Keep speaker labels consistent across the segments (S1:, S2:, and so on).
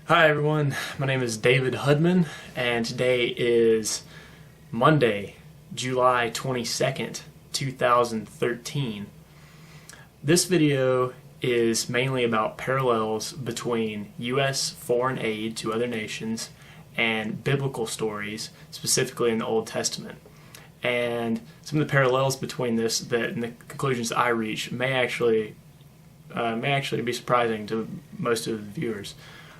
S1: Hi everyone, my name is David Hudman, and today is Monday, July 22nd, 2013. This video is mainly about parallels between U.S. foreign aid to other nations and biblical stories, specifically in the Old Testament. And some of the parallels between this and the conclusions that I reach may actually be surprising to most of the viewers.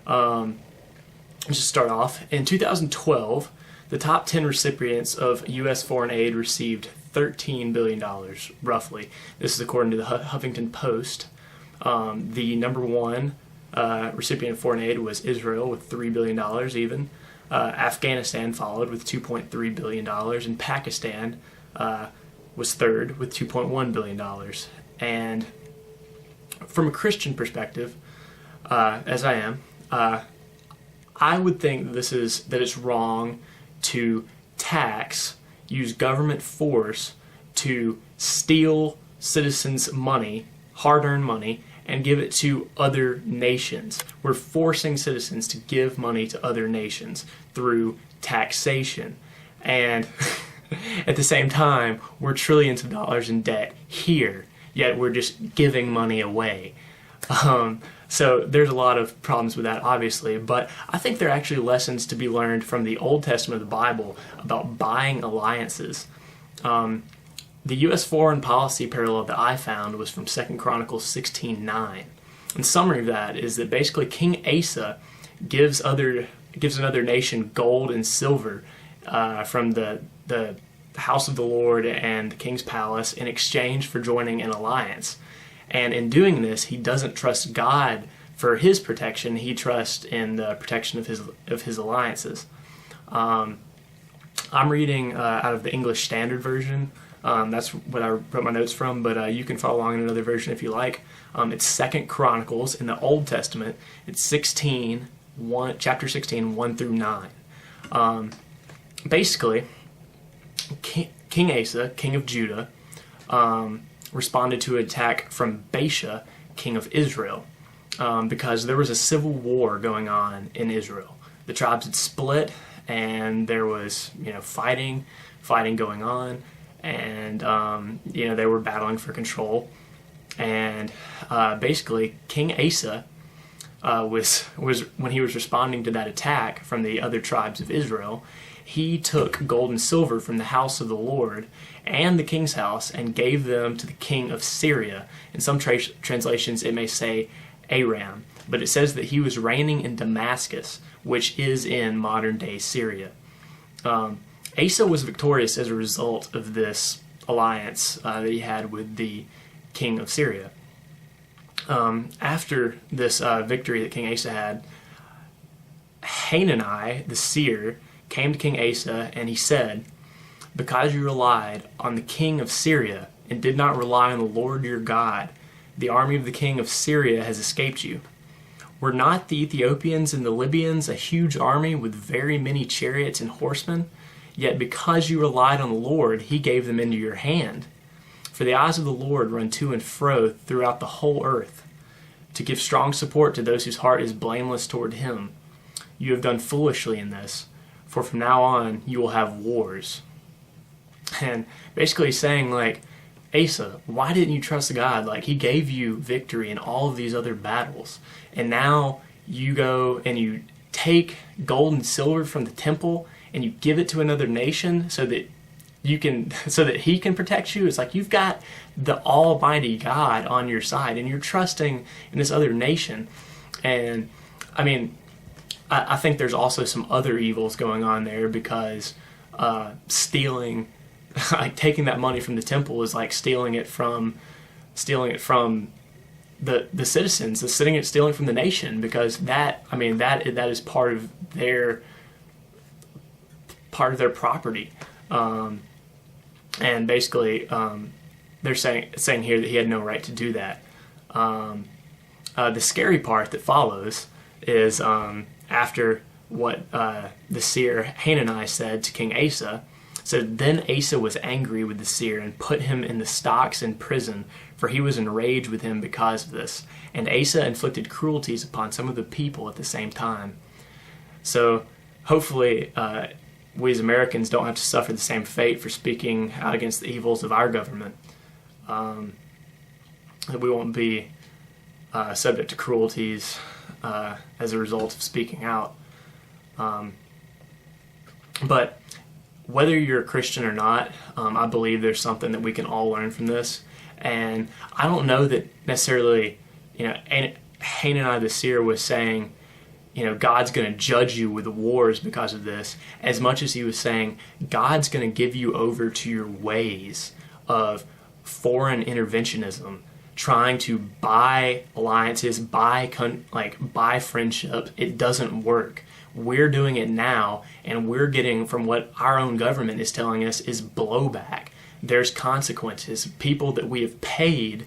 S1: Let's just start off. In 2012, the top 10 recipients of U.S. foreign aid received $13 billion, roughly. This is according to the Huffington Post. The number one recipient of foreign aid was Israel with $3 billion even. Afghanistan followed with $2.3 billion, and Pakistan was third with $2.1 billion. And from a Christian perspective, as I am, I would think that it's wrong to use government force to steal citizens' money, hard-earned money, and give it to other nations. We're forcing citizens to give money to other nations through taxation. And at the same time, we're trillions of dollars in debt here, yet we're just giving money away. So there's a lot of problems with that, obviously, but I think there are actually lessons to be learned from the Old Testament of the Bible about buying alliances. The U.S. foreign policy parallel that I found was from 2 Chronicles 16:9. And summary of that is that basically King Asa gives another nation gold and silver from the house of the Lord and the king's palace in exchange for joining an alliance. And in doing this, he doesn't trust God for his protection. He trusts in the protection of his alliances. I'm reading out of the English Standard Version. That's what I wrote my notes from, but you can follow along in another version if you like. It's 2 Chronicles in the Old Testament. It's chapter 16, 1 through 9. Basically, King Asa, king of Judah, responded to an attack from Baasha, king of Israel, because there was a civil war going on in Israel. The tribes had split, and there was fighting going on, and they were battling for control. And basically, King Asa was when he was responding to that attack from the other tribes of Israel, he took gold and silver from the house of the Lord and the king's house and gave them to the king of Syria. In some translations, it may say Aram, but it says that he was reigning in Damascus, which is in modern-day Syria. Asa was victorious as a result of this alliance that he had with the king of Syria. After this victory that King Asa had, Hanani, the seer, came to King Asa, and he said, "Because you relied on the king of Syria and did not rely on the Lord your God, the army of the king of Syria has escaped you. Were not the Ethiopians and the Libyans a huge army with very many chariots and horsemen? Yet because you relied on the Lord, he gave them into your hand. For the eyes of the Lord run to and fro throughout the whole earth, to give strong support to those whose heart is blameless toward him. You have done foolishly in this, for from now on you will have wars." And basically saying, Asa, why didn't you trust God? He gave you victory in all of these other battles. And now you go and you take gold and silver from the temple and you give it to another nation so that he can protect you. It's like you've got the Almighty God on your side and you're trusting in this other nation. And I think there's also some other evils going on there, because stealing, taking that money from the temple is like stealing it from the citizens, stealing from the nation, because that is part of their property. And basically, they're saying here that he had no right to do that. The scary part that follows is after what the seer Hanani said to King Asa. So then Asa was angry with the seer and put him in the stocks in prison, for he was enraged with him because of this. And Asa inflicted cruelties upon some of the people at the same time. So hopefully we as Americans don't have to suffer the same fate for speaking out against the evils of our government. That we won't be subject to cruelties as a result of speaking out. But whether you're a Christian or not, I believe there's something that we can all learn from this. And I don't know that necessarily, Hananiah the seer was saying, God's going to judge you with wars because of this, as much as he was saying, God's going to give you over to your ways of foreign interventionism, trying to buy alliances, buy friendship. It doesn't work. We're doing it now, and we're getting, from what our own government is telling us, is blowback. There's consequences. People that we have paid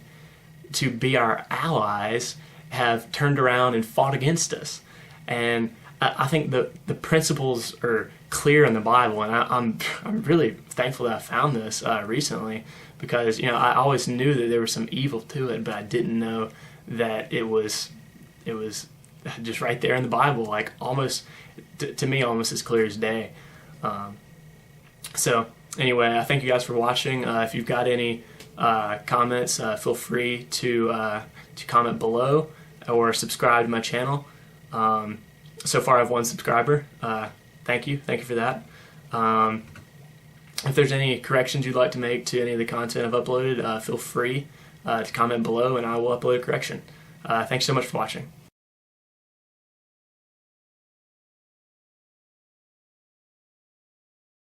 S1: to be our allies have turned around and fought against us. And I think the principles are clear in the Bible, and I'm really thankful that I found this recently, because I always knew that there was some evil to it, but I didn't know that it was just right there in the Bible, like almost to me almost as clear as day. So anyway, I thank you guys for watching. If you've got any comments, feel free to comment below or subscribe to my channel. So far I have 1 subscriber. Thank you for that. If there's any corrections you'd like to make to any of the content I've uploaded, feel free to comment below and I will upload a correction. Thanks so much for watching.